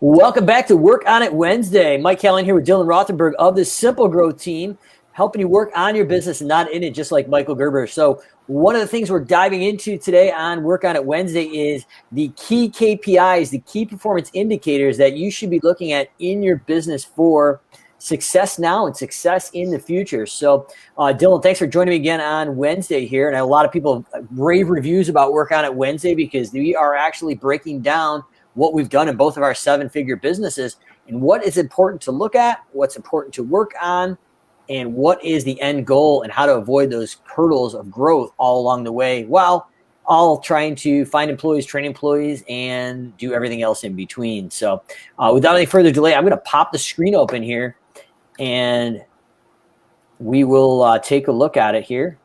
Welcome back to Work On It Wednesday. Mike Callahan here with Dylan Rothenberg of the SimpleGrowth team, helping you work on your business and not in it, just like Michael Gerber. So one of the things we're diving into today on Work On It Wednesday is the key KPIs, the key performance indicators that you should be looking at in your business for success now and success in the future. So Dylan, thanks for joining me again on Wednesday here. And a lot of people rave reviews about Work On It Wednesday because we are actually breaking down what we've done in both of our 7-figure businesses and what is important to look at, what's important to work on, and what is the end goal and how to avoid those hurdles of growth all along the way while all trying to find employees, train employees, and do everything else in between. So without any further delay, I'm going to pop the screen open here and we will take a look at it here.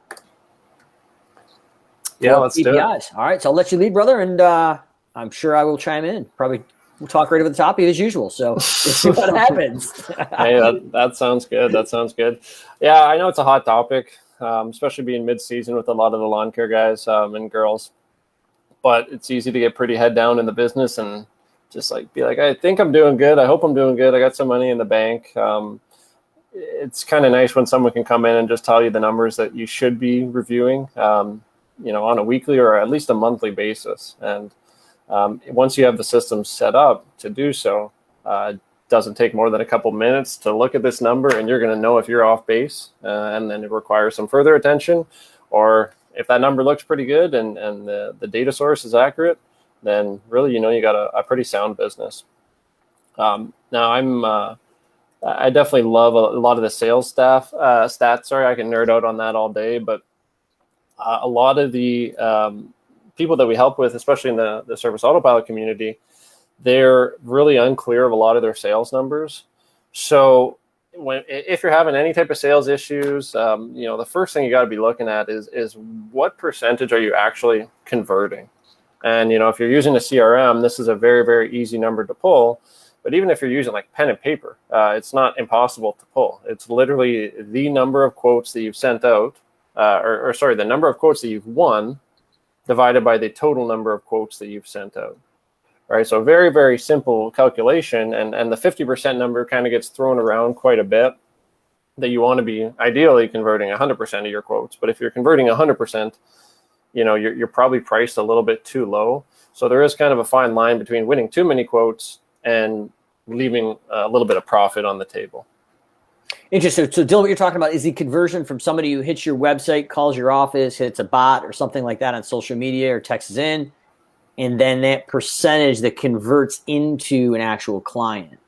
Yeah, let's do it. All right, so I'll let you lead, brother, and I'm sure I will chime in. Probably we'll talk right over the top as usual. So let's see what happens. Hey, that sounds good. That sounds good. Yeah, I know it's a hot topic, especially being mid-season with a lot of the lawn care guys and girls. But it's easy to get pretty head down in the business and just be like, I think I'm doing good. I hope I'm doing good. I got some money in the bank. It's kind of nice when someone can come in and just tell you the numbers that you should be reviewing, on a weekly or at least a monthly basis. And once you have the system set up to do so, it doesn't take more than a couple minutes to look at this number and you're going to know if you're off base and then it requires some further attention, or if that number looks pretty good and the data source is accurate, then really, you got a pretty sound business. Now I definitely love a lot of the sales stats. Sorry, I can nerd out on that all day, but a lot of the people that we help with, especially in the service autopilot community, they're really unclear of a lot of their sales numbers. So if you're having any type of sales issues, the first thing you got to be looking at is what percentage are you actually converting? And, if you're using a CRM, this is a very, very easy number to pull. But even if you're using pen and paper, it's not impossible to pull. It's literally the number of quotes that you've sent out, the number of quotes that you've won divided by the total number of quotes that you've sent out. All right, so very, very simple calculation, and the 50% number kind of gets thrown around quite a bit, that you want to be ideally converting 100% of your quotes. But if you're converting 100%, you're probably priced a little bit too low. So there is kind of a fine line between winning too many quotes and leaving a little bit of profit on the table. Interesting. So Dylan, what you're talking about is the conversion from somebody who hits your website, calls your office, hits a bot or something like that on social media or texts in, and then that percentage that converts into an actual client.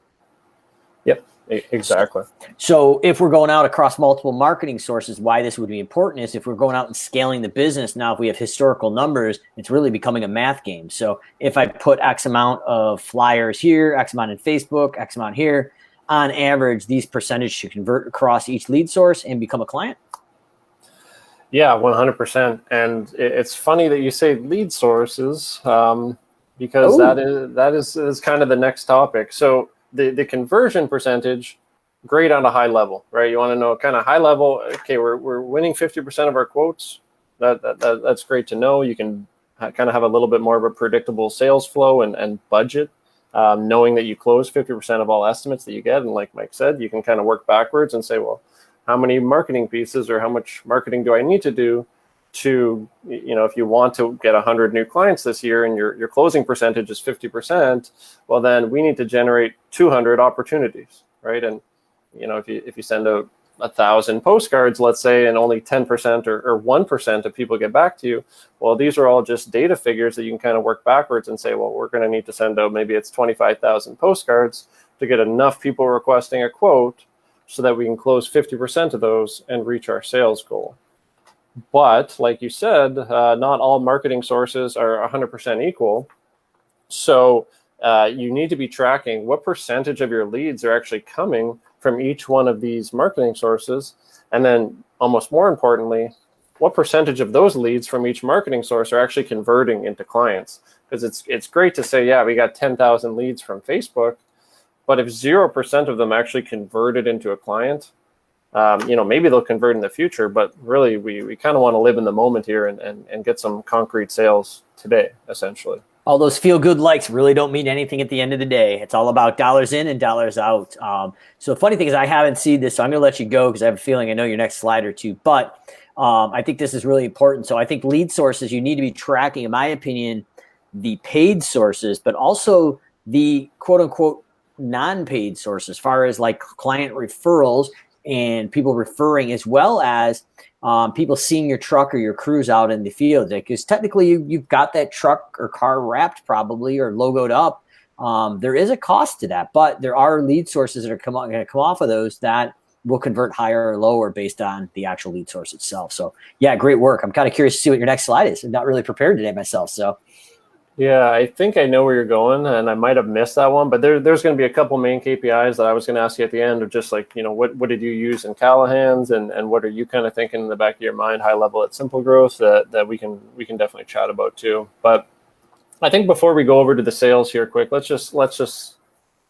Yep, exactly. So if we're going out across multiple marketing sources, why this would be important is if we're going out and scaling the business, now if we have historical numbers, it's really becoming a math game. So if I put X amount of flyers here, X amount in Facebook, X amount here, on average, these percentages should convert across each lead source and become a client? Yeah, 100%. And it's funny that you say lead sources because that is kind of the next topic. So the conversion percentage, great on a high level, right? You want to know kind of high level, okay, we're winning 50% of our quotes. That's great to know. You can kind of have a little bit more of a predictable sales flow and budget. Knowing that you close 50% of all estimates that you get. And like Mike said, you can kind of work backwards and say, well, how many marketing pieces or how much marketing do I need to do to, if you want to get 100 new clients this year and your closing percentage is 50%, well, then we need to generate 200 opportunities, right? And, if you send out 1,000 postcards, let's say, and only 10% or 1% of people get back to you, well, these are all just data figures that you can kind of work backwards and say, well, we're going to need to send out, maybe it's 25,000 postcards to get enough people requesting a quote so that we can close 50% of those and reach our sales goal. But like you said, not all marketing sources are 100% equal. So you need to be tracking what percentage of your leads are actually coming from each one of these marketing sources. And then almost more importantly, what percentage of those leads from each marketing source are actually converting into clients? Because it's great to say, yeah, we got 10,000 leads from Facebook, but if 0% of them actually converted into a client, maybe they'll convert in the future, but really we kind of want to live in the moment here and get some concrete sales today, essentially. All those feel good likes really don't mean anything at the end of the day. It's all about dollars in and dollars out. So the funny thing is I haven't seen this, so I'm going to let you go because I have a feeling I know your next slide or two. But I think this is really important. So I think lead sources, you need to be tracking, in my opinion, the paid sources, but also the quote unquote non-paid sources, as far as like client referrals and people referring, as well as people seeing your truck or your crews out in the field. Because technically you've got that truck or car wrapped probably or logoed up. There is a cost to that, but there are lead sources that are going to come off of those that will convert higher or lower based on the actual lead source itself. So yeah, great work. I'm kind of curious to see what your next slide is. I'm not really prepared today myself. So yeah, I think I know where you're going, and I might have missed that one, but there's going to be a couple main KPIs that I was going to ask you at the end of just like, what did you use in Callahan's, and what are you kind of thinking in the back of your mind, high level at SimpleGrowth that we can definitely chat about too. But I think before we go over to the sales here quick, let's just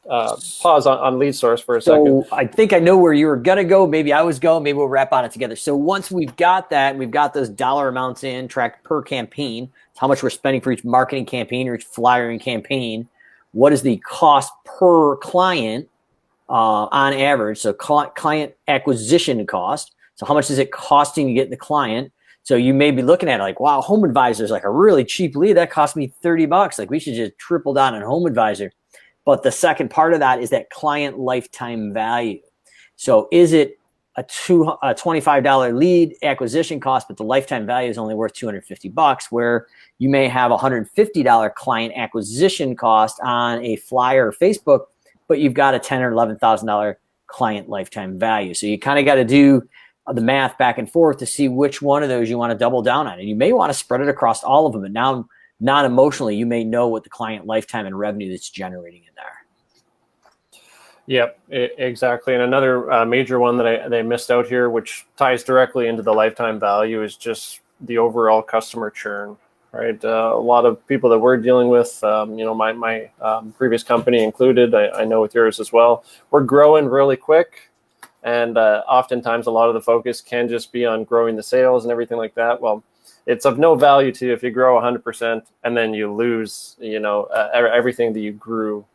pause on lead source for a second. I think I know where you were going to go. Maybe I was going. Maybe we'll wrap on it together. So once we've got that, we've got those dollar amounts in, tracked per campaign, how much we're spending for each marketing campaign or each flyering campaign. What is the cost per client on average? So client acquisition cost. So how much is it costing to get the client? So you may be looking at it like, wow, Home Advisor is like a really cheap lead. That cost me $30. Like we should just triple down on Home Advisor. But the second part of that is that client lifetime value. So is it a $25 lead acquisition cost, but the lifetime value is only worth $250, where you may have a $150 client acquisition cost on a flyer or Facebook, but you've got a $10,000 or $11,000 client lifetime value. So you kind of got to do the math back and forth to see which one of those you want to double down on. And you may want to spread it across all of them. And now, non-emotionally, you may know what the client lifetime and revenue that's generating in there. Yep, exactly. And another major one that I missed out here, which ties directly into the lifetime value, is just the overall customer churn, right? A lot of people that we're dealing with, my previous company included, I know with yours as well, we're growing really quick. And oftentimes a lot of the focus can just be on growing the sales and everything like that. Well, it's of no value to you if you grow 100% and then you lose, everything that you grew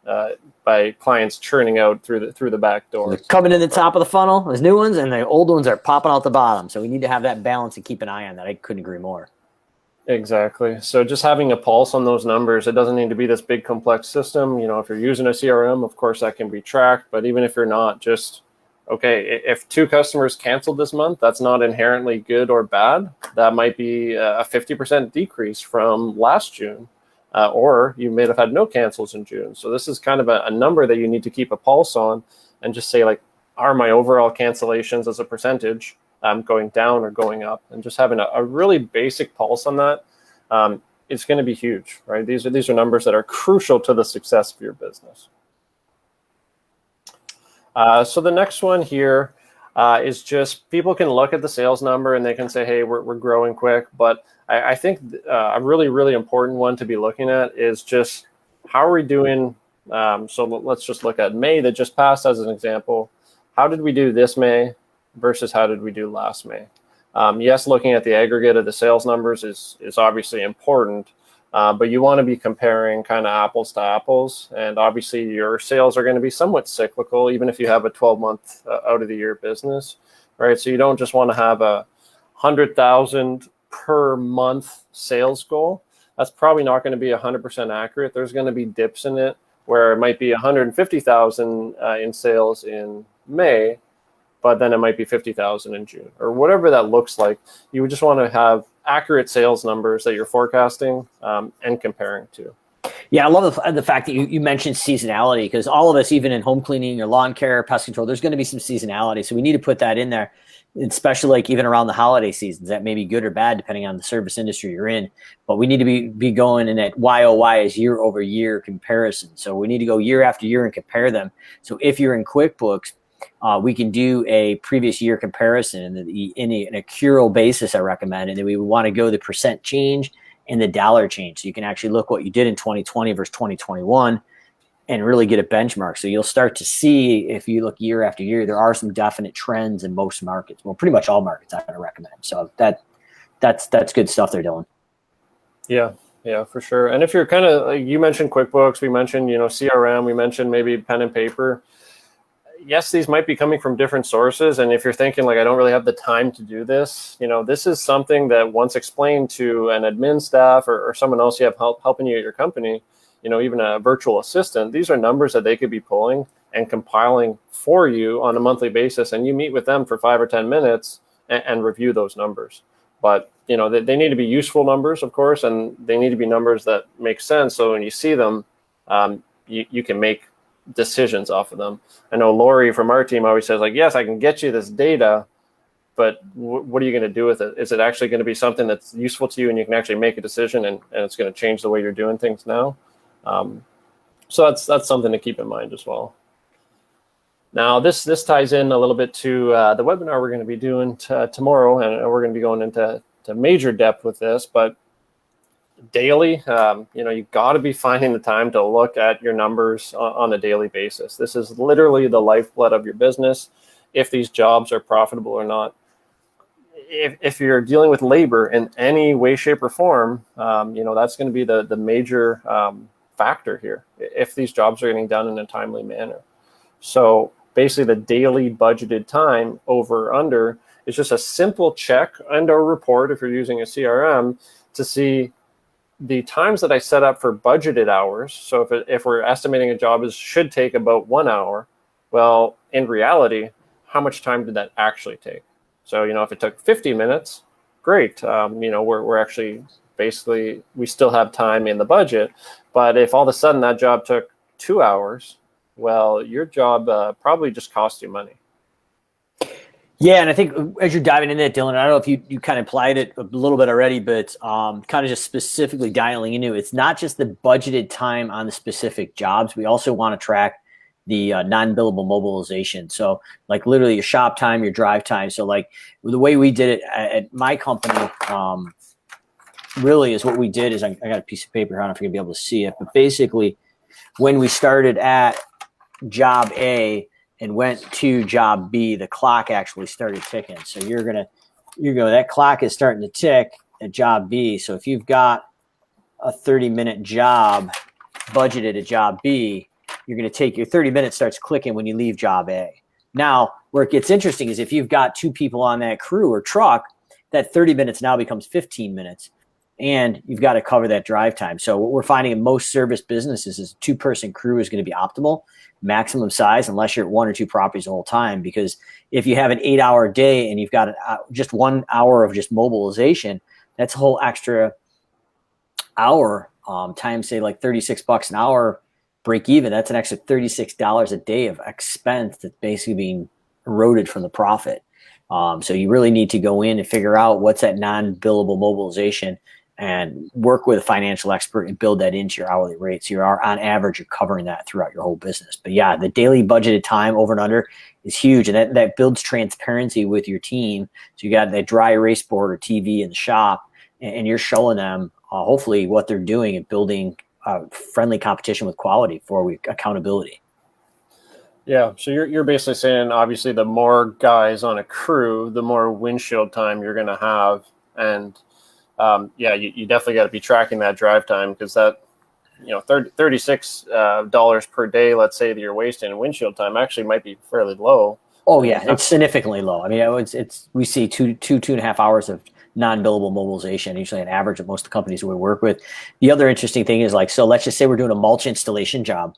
by clients churning out through the back door. They're coming in the top of the funnel, there's new ones, and the old ones are popping out the bottom. So we need to have that balance and keep an eye on that. I couldn't agree more. Exactly. So just having a pulse on those numbers, it doesn't need to be this big complex system. If you're using a CRM, of course that can be tracked. But even if you're not, just okay, if 2 customers canceled this month, that's not inherently good or bad. That might be a 50% decrease from last June, or you may have had no cancels in June. So this is kind of a number that you need to keep a pulse on and just say, like, are my overall cancellations as a percentage going down or going up? And just having a really basic pulse on that, it's going to be huge, right? These are numbers that are crucial to the success of your business. So the next one here is just people can look at the sales number and they can say, hey, we're growing quick. But I think a really, really important one to be looking at is just how are we doing? So let's just look at May that just passed as an example. How did we do this May versus how did we do last May? Yes, looking at the aggregate of the sales numbers is obviously important. But you want to be comparing kind of apples to apples. And obviously your sales are going to be somewhat cyclical, even if you have a 12-month out of the year business, right? So you don't just want to have a 100,000 per month sales goal. That's probably not going to be 100% accurate. There's going to be dips in it where it might be 150,000 in sales in May, but then it might be 50,000 in June or whatever that looks like. You would just want to have accurate sales numbers that you're forecasting and comparing to. Yeah, I love the fact that you mentioned seasonality, because all of us, even in home cleaning or lawn care, pest control, there's going to be some seasonality. So we need to put that in there, especially like even around the holiday seasons. That may be good or bad depending on the service industry you're in. But we need to be going in at YOY as year over year comparison. So we need to go year after year and compare them. So if you're in QuickBooks, we can do a previous year comparison in an accrual basis, I recommend. And then we want to go the percent change and the dollar change. So you can actually look what you did in 2020 versus 2021 and really get a benchmark. So you'll start to see, if you look year after year, there are some definite trends in most markets. Well, pretty much all markets I would recommend. So that's good stuff they're doing. Yeah, Yeah, for sure. And if you're kind of, like you mentioned QuickBooks, we mentioned, CRM, we mentioned maybe pen and paper. Yes, these might be coming from different sources. And if you're thinking like, I don't really have the time to do this, this is something that once explained to an admin staff or someone else you have helping you at your company, even a virtual assistant, these are numbers that they could be pulling and compiling for you on a monthly basis. And you meet with them for 5 or 10 minutes and review those numbers. But, they need to be useful numbers, of course, and they need to be numbers that make sense. So when you see them, you can make decisions off of them. I know Lori from our team always says, like, yes, I can get you this data, but what are you going to do with it? Is it actually going to be something that's useful to you and you can actually make a decision and it's going to change the way you're doing things now? So that's something to keep in mind as well. Now, this ties in a little bit to the webinar we're going to be doing tomorrow, and we're going to be going into major depth with this, but daily, you've got to be finding the time to look at your numbers on a daily basis. This is literally the lifeblood of your business, if these jobs are profitable or not. If you're dealing with labor in any way, shape, or form, that's going to be the major factor here, if these jobs are getting done in a timely manner. So basically the daily budgeted time over or under is just a simple check and or report if you're using a CRM to see the times that I set up for budgeted hours. So if we're estimating a job should take about 1 hour, well, in reality, how much time did that actually take? So, if it took 50 minutes, great. We're actually basically, we still have time in the budget. But if all of a sudden that job took 2 hours, well, your job probably just cost you money. Yeah, and I think as you're diving into it, Dylan, I don't know if you kind of implied it a little bit already, but kind of just specifically dialing into it, it's not just the budgeted time on the specific jobs. We also want to track the non-billable mobilization. So like literally your shop time, your drive time. So like the way we did it at my company really is what we did is I got a piece of paper. I don't know if you're going to be able to see it, but basically when we started at job A and went to job B, the clock actually started ticking. So that clock is starting to tick at job B. So if you've got a 30-minute job budgeted at job B, you're going to take your 30 minutes starts clicking when you leave job A. Now, where it gets interesting is if you've got 2 people on that crew or truck, that 30 minutes now becomes 15 minutes. And you've got to cover that drive time. So what we're finding in most service businesses is a 2-person crew is going to be optimal, maximum size, unless you're at 1 or 2 properties the whole time. Because if you have an 8-hour day and you've got just 1 hour of just mobilization, that's a whole extra hour times, say, like $36 an hour break even. That's an extra $36 a day of expense that's basically being eroded from the profit. So you really need to go in and figure out what's that non-billable mobilization and work with a financial expert and build that into your hourly rates. So on average, you're covering that throughout your whole business. But yeah, the daily budgeted time over and under is huge. And that builds transparency with your team. So you got that dry erase board or TV in the shop, and you're showing them hopefully what they're doing and building friendly competition with quality for accountability. Yeah, so you're basically saying, obviously, the more guys on a crew, the more windshield time you're going to have. And you definitely got to be tracking that drive time, because that, $36 per day, let's say, that you're wasting in windshield time actually might be fairly low. Oh yeah, it's significantly low. I mean, we see 2.5 hours of non-billable mobilization, usually an average of most of the companies we work with. The other interesting thing is so let's just say we're doing a mulch installation job,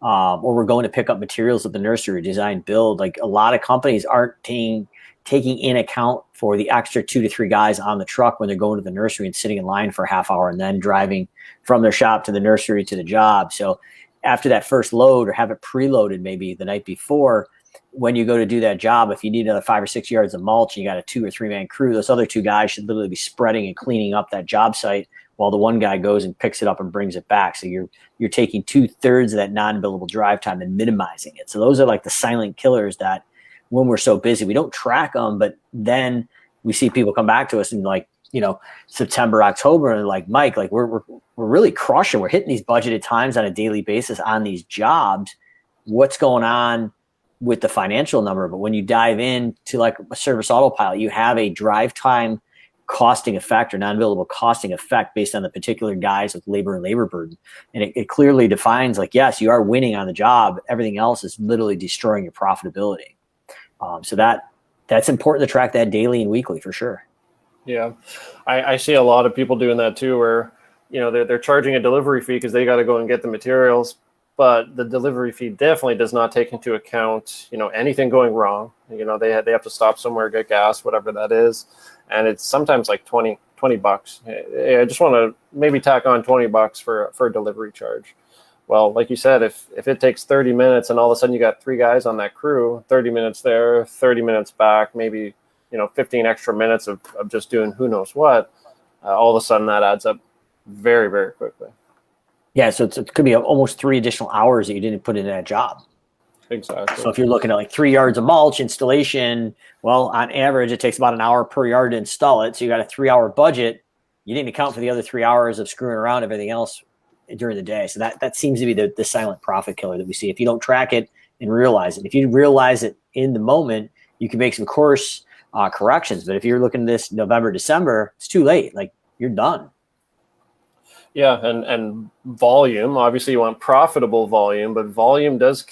or we're going to pick up materials at the nursery, design, build. Like a lot of companies aren't taking in account for the extra 2 to 3 guys on the truck when they're going to the nursery and sitting in line for a half hour and then driving from their shop to the nursery to the job. So after that first load, or have it preloaded maybe the night before, when you go to do that job, if you need another 5 or 6 yards of mulch and you got a 2 or 3 man crew, those other 2 guys should literally be spreading and cleaning up that job site while the one guy goes and picks it up and brings it back. So you're taking 2/3 of that non-billable drive time and minimizing it. So those are like the silent killers that when we're so busy, we don't track them, but then we see people come back to us in September, October, and like, Mike, like we're really crushing. We're hitting these budgeted times on a daily basis on these jobs. What's going on with the financial number? But when you dive into like a service autopilot, you have a drive time costing effect or non-billable costing effect based on the particular guys with labor and labor burden. And it clearly defines like, yes, you are winning on the job. Everything else is literally destroying your profitability. So that's important to track that daily and weekly for sure. Yeah. I see a lot of people doing that too, where, they're charging a delivery fee because they got to go and get the materials, but the delivery fee definitely does not take into account, anything going wrong. They have to stop somewhere, get gas, whatever that is. And it's sometimes like $20. I just want to maybe tack on $20 for a delivery charge. Well, like you said, if it takes 30 minutes and all of a sudden you got 3 guys on that crew, 30 minutes there, 30 minutes back, maybe, 15 extra minutes of just doing who knows what, all of a sudden that adds up very, very quickly. Yeah, so it could be almost 3 additional hours that you didn't put into that job. Exactly. So if you're looking at like 3 yards of mulch installation, well, on average, it takes about an hour per yard to install it. So you got a 3-hour budget. You didn't account for the other 3 hours of screwing around everything else during the day. So that seems to be the silent profit killer that we see. If you don't track it and realize it, if you realize it in the moment, you can make some course corrections. But if you're looking at this November, December, it's too late. Like you're done. Yeah, and volume. Obviously, you want profitable volume, but volume does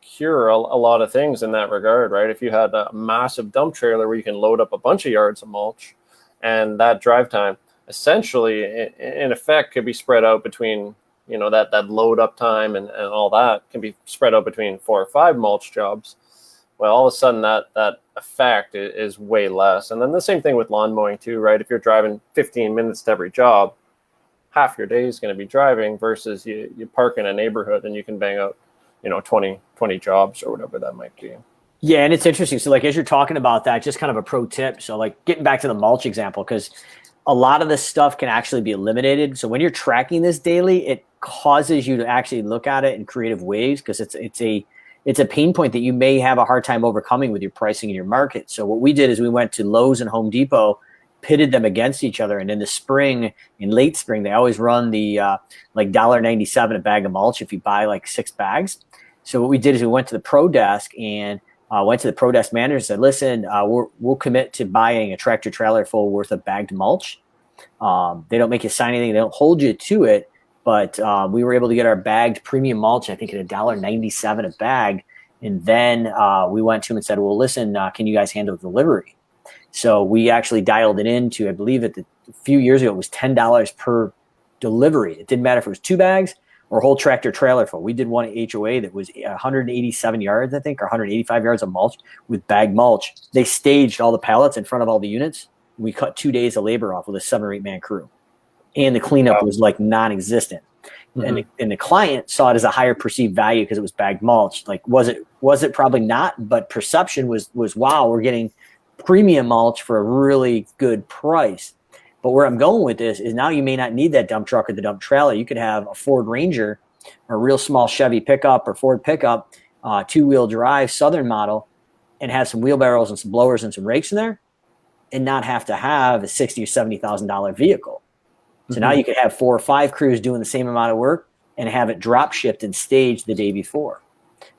cure a lot of things in that regard, right? If you had a massive dump trailer where you can load up a bunch of yards of mulch, and that drive time essentially, in effect, could be spread out between, that load up time and all that can be spread out between 4 or 5 mulch jobs. Well, all of a sudden that effect is way less. And then the same thing with lawn mowing too, right? If you're driving 15 minutes to every job, half your day is going to be driving versus you park in a neighborhood and you can bang out, 20 jobs or whatever that might be. Yeah, and it's interesting. So like as you're talking about that, just kind of a pro tip. So like getting back to the mulch example, because a lot of this stuff can actually be eliminated. So when you're tracking this daily, it causes you to actually look at it in creative ways because it's a pain point that you may have a hard time overcoming with your pricing in your market. So what we did is we went to Lowe's and Home Depot, pitted them against each other. And in the spring, in late spring, they always run the like $1.97 a bag of mulch if you buy like 6 bags. So what we did is we went to the pro desk and went to the pro desk manager and said, listen, we'll commit to buying a tractor trailer full worth of bagged mulch. They don't make you sign anything. They don't hold you to it. But we were able to get our bagged premium mulch, I think, at $1.97 a bag. And then we went to him and said, well, listen, can you guys handle delivery? So we actually dialed it into, I believe a few years ago, it was $10 per delivery. It didn't matter if it was 2 bags or a whole tractor trailer full. We did one at HOA that was 187 yards, I think, or 185 yards of mulch with bagged mulch. They staged all the pallets in front of all the units. We cut 2 days of labor off with a 7 or 8 man crew. And the cleanup was like non-existent. Mm-hmm. And the client saw it as a higher perceived value because it was bagged mulch. Like, was it probably not? But perception was, wow, we're getting premium mulch for a really good price. But where I'm going with this is now you may not need that dump truck or the dump trailer. You could have a Ford Ranger or a real small Chevy pickup or Ford pickup, 2-wheel drive Southern model, and have some wheelbarrows and some blowers and some rakes in there and not have to have a $60,000 or $70,000 vehicle. So now you could have 4 or 5 crews doing the same amount of work and have it drop shipped and staged the day before.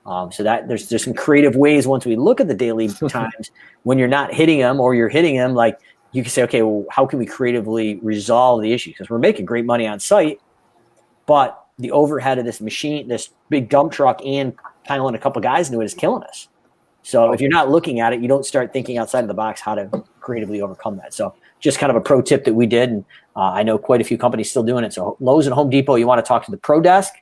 So that there's some creative ways once we look at the daily times when you're not hitting them or you're hitting them, like you can say, okay, well, how can we creatively resolve the issue? Because we're making great money on site, but the overhead of this machine, this big dump truck and piling a couple guys into it is killing us. So if you're not looking at it, you don't start thinking outside of the box how to creatively overcome that. So just kind of a pro tip that we did. And I know quite a few companies still doing it. So Lowe's and Home Depot, you want to talk to the pro desk,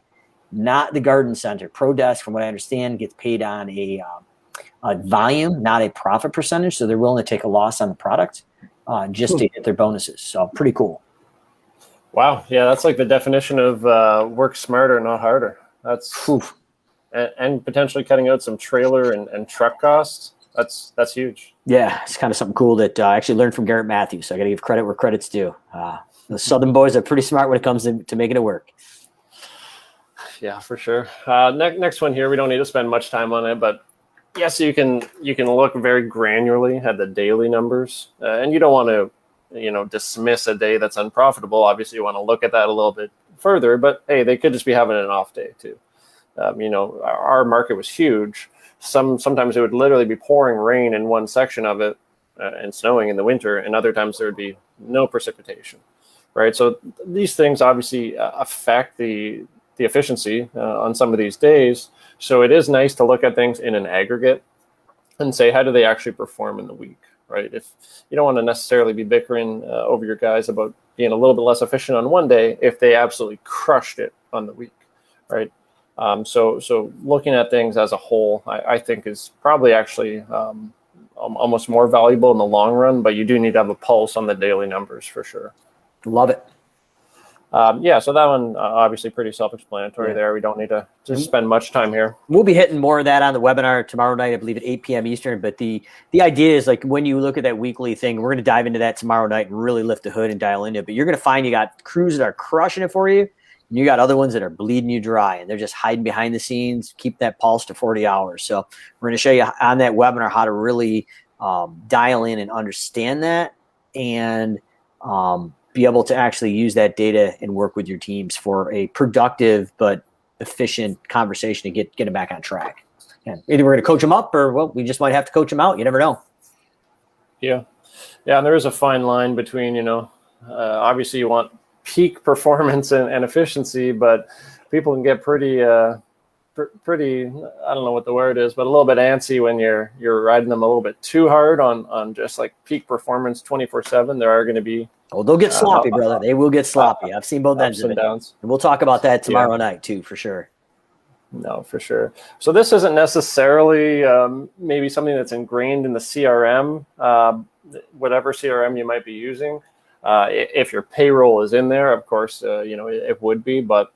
not the garden center. Pro desk, from what I understand, gets paid on a volume, not a profit percentage. So they're willing to take a loss on the product just to get their bonuses. So pretty cool. Wow. Yeah, that's like the definition of work smarter, not harder. That's and potentially cutting out some trailer and truck costs. That's huge. Yeah, it's kind of something cool that I actually learned from Garrett Matthews. So I got to give credit where credit's due. The Southern boys are pretty smart when it comes to making it work. Yeah, for sure. Next one here, we don't need to spend much time on it, but yes, you can look very granularly at the daily numbers, and you don't want to dismiss a day that's unprofitable. Obviously, you want to look at that a little bit further, but hey, they could just be having an off day too. Our market was huge. Sometimes it would literally be pouring rain in one section of it, and snowing in the winter, and other times there would be no precipitation, right? So these things obviously affect the efficiency on some of these days. So it is nice to look at things in an aggregate and say, how do they actually perform in the week, right? If you don't want to necessarily be bickering over your guys about being a little bit less efficient on one day if they absolutely crushed it on the week, right? So looking at things as a whole, I think is probably actually almost more valuable in the long run, but you do need to have a pulse on the daily numbers for sure. Love it. So that one obviously pretty self-explanatory there. We don't need to spend much time here. We'll be hitting more of that on the webinar tomorrow night, I believe at 8 p.m. Eastern. But the idea is, like, when you look at that weekly thing, we're going to dive into that tomorrow night and really lift the hood and dial into it. But you're going to find you got crews that are crushing it for you, and you got other ones that are bleeding you dry, and they're just hiding behind the scenes, keep that pulse to 40 hours. So we're going to show you on that webinar how to really dial in and understand that, and be able to actually use that data and work with your teams for a productive but efficient conversation to get them back on track. And either we're going to coach them up, or, well, we just might have to coach them out. You never know. Yeah. And there is a fine line between, obviously you want peak performance and efficiency, but people can get pretty, I don't know what the word is, but a little bit antsy when you're riding them a little bit too hard on just like peak performance 24/7. There are going to be, they'll get sloppy, brother. They will get sloppy. I've seen both ends of it. Downs. And we'll talk about that tomorrow night too, for sure. No, for sure. So this isn't necessarily maybe something that's ingrained in the CRM, whatever CRM you might be using. If your payroll is in there, of course, it would be, but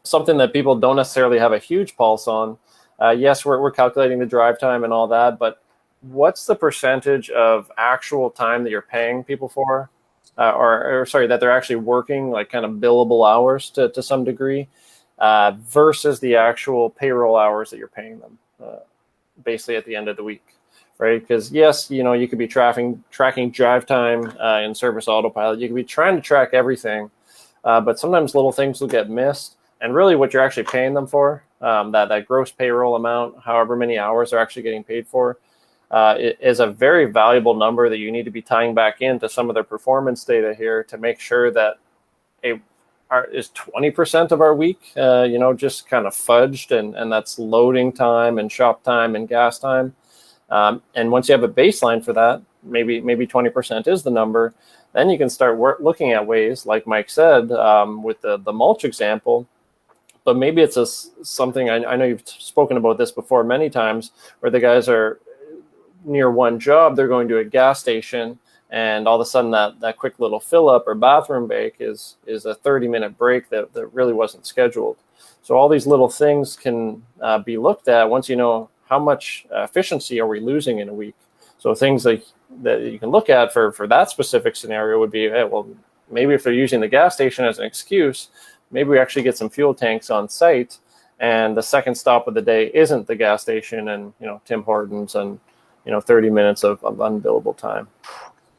something that people don't necessarily have a huge pulse on. Yes, we're calculating the drive time and all that, but what's the percentage of actual time that you're paying people for? That they're actually working, like kind of billable hours to some degree, versus the actual payroll hours that you're paying them, basically at the end of the week, right? Because yes, you could be tracking drive time in Service Autopilot. You could be trying to track everything, but sometimes little things will get missed. And really what you're actually paying them for, that gross payroll amount, however many hours they're actually getting paid for, it is a very valuable number that you need to be tying back into some of their performance data here to make sure that is 20% of our week, just kind of fudged, and that's loading time and shop time and gas time. And once you have a baseline for that, maybe 20% is the number, then you can start looking at ways, like Mike said, with the mulch example. But maybe it's something, I know you've spoken about this before many times, where the guys are near one job, they're going to a gas station, and all of a sudden that quick little fill up or bathroom break is a 30-minute break that really wasn't scheduled. So all these little things can be looked at once you know how much efficiency are we losing in a week. So things like that you can look at for that specific scenario would be, maybe if they're using the gas station as an excuse, maybe we actually get some fuel tanks on site, and the second stop of the day isn't the gas station and Tim Hortons and 30 minutes of unbillable time.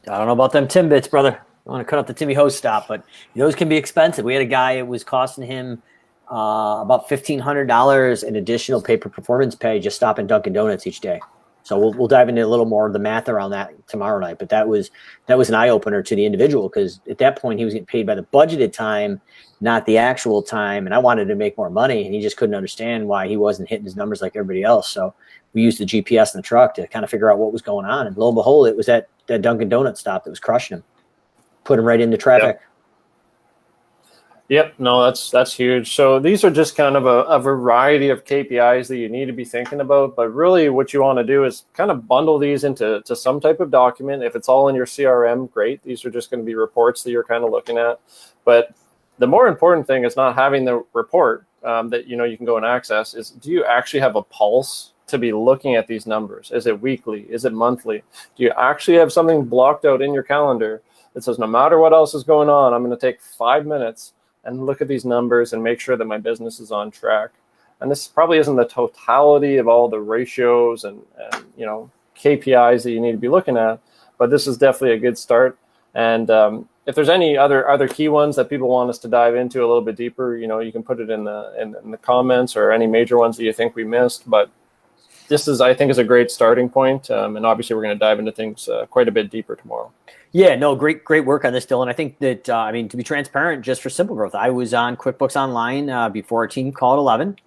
I don't know about them Timbits, brother. I want to cut out the Timmy Ho stop, but those can be expensive. We had a guy, it was costing him about $1,500 in additional paper performance pay just stopping Dunkin' Donuts each day. So we'll dive into a little more of the math around that tomorrow night. But that was an eye opener to the individual, because at that point he was getting paid by the budgeted time, not the actual time. And I wanted to make more money, and he just couldn't understand why he wasn't hitting his numbers like everybody else. So we used the GPS in the truck to kind of figure out what was going on. And lo and behold, it was that Dunkin' Donuts stop that was crushing him, put him right into traffic. Yep. No, that's huge. So these are just kind of a variety of KPIs that you need to be thinking about. But really what you want to do is kind of bundle these into some type of document. If it's all in your CRM, great. These are just going to be reports that you're kind of looking at. But the more important thing is not having the report that you can go and access. Is, do you actually have a pulse to be looking at these numbers? Is it weekly? Is it monthly? Do you actually have something blocked out in your calendar that says, no matter what else is going on, I'm going to take 5 minutes and look at these numbers and make sure that my business is on track? And this probably isn't the totality of all the ratios and KPIs that you need to be looking at, but this is definitely a good start. And if there's any other key ones that people want us to dive into a little bit deeper, you can put it in the comments, or any major ones that you think we missed. But this is, I think, is a great starting point. And obviously we're going to dive into things quite a bit deeper tomorrow. Yeah, no, great work on this, Dylan. I think that, I mean, to be transparent, just for SimpleGrowth, I was on QuickBooks Online before our team called 11,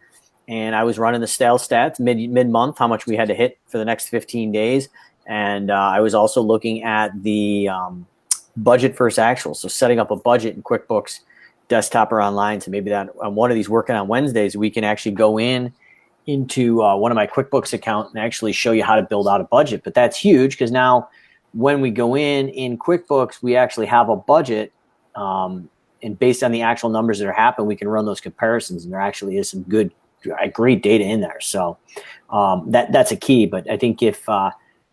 and I was running the sales stats mid-month, how much we had to hit for the next 15 days. And I was also looking at the budget versus actual. So setting up a budget in QuickBooks desktop or online. So maybe that on one of these working on Wednesdays, we can actually go into one of my QuickBooks account and actually show you how to build out a budget. But that's huge because now when we go in QuickBooks, we actually have a budget, and based on the actual numbers that are happening, we can run those comparisons, and there actually is some great data in there. So that's a key. But I think if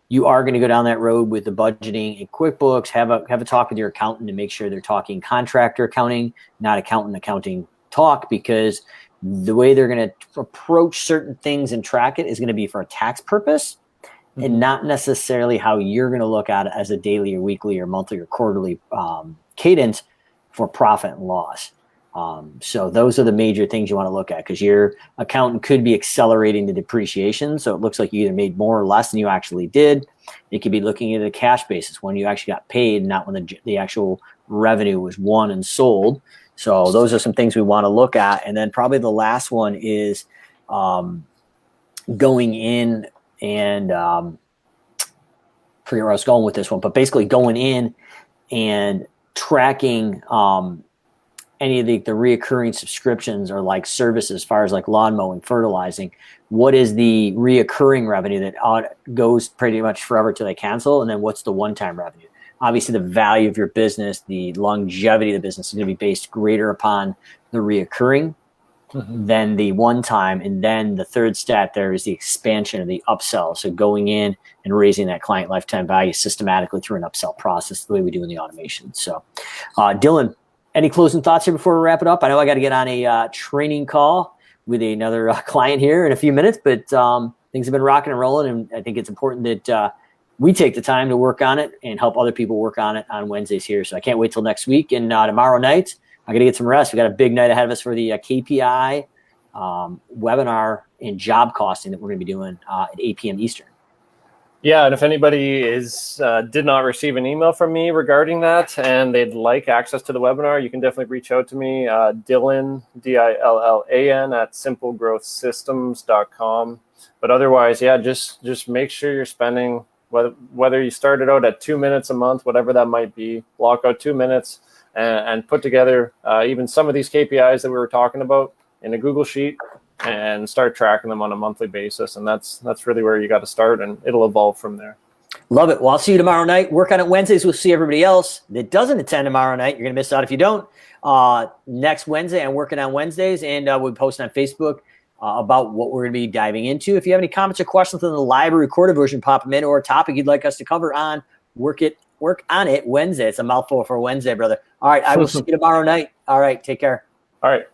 you are going to go down that road with the budgeting in QuickBooks, have a talk with your accountant to make sure they're talking contractor accounting, not accounting talk, because the way they're going to approach certain things and track it is going to be for a tax purpose, and not necessarily how you're going to look at it as a daily or weekly or monthly or quarterly cadence for profit and loss. So those are the major things you want to look at, because your accountant could be accelerating the depreciation. So it looks like you either made more or less than you actually did. It could be looking at a cash basis when you actually got paid, not when the actual revenue was won and sold. So those are some things we want to look at. And then probably the last one is going in and forget where I was going with this one, but basically going in and tracking any of the reoccurring subscriptions or like services, as far as like lawn mowing, fertilizing. What is the reoccurring revenue that goes pretty much forever till they cancel? And then what's the one-time revenue? Obviously, the value of your business, the longevity of the business is going to be based greater upon the reoccurring than the one-time. And then the third stat there is the expansion of the upsell. So going in and raising that client lifetime value systematically through an upsell process, the way we do in the automation. So, Dylan, any closing thoughts here before we wrap it up? I know I got to get on a training call with another client here in a few minutes, but things have been rocking and rolling, and I think it's important that we take the time to work on it and help other people work on it on Wednesdays here. So I can't wait till next week. And tomorrow night, I got to get some rest. We got a big night ahead of us for the KPI webinar in job costing that we're going to be doing at 8 p.m. Eastern. Yeah, and if anybody did not receive an email from me regarding that and they'd like access to the webinar, you can definitely reach out to me, Dillan, Dillan, at SimpleGrowthSystems.com. But otherwise, yeah, just make sure you're spending, whether you started out at 2 minutes a month, whatever that might be, block out 2 minutes and put together even some of these KPIs that we were talking about in a Google Sheet and start tracking them on a monthly basis. And that's really where you got to start, and it'll evolve from there. Love it. Well, I'll see you tomorrow night. Work on it Wednesdays. We'll see everybody else that doesn't attend tomorrow night. You're going to miss out if you don't. Next Wednesday, I'm working on Wednesdays, and we'll post on Facebook about what we're going to be diving into. If you have any comments or questions on the live or recorded version, pop them in, or a topic you'd like us to cover on Work on It Wednesday. It's a mouthful for Wednesday, brother. All right. I will see you tomorrow night. All right. Take care. All right.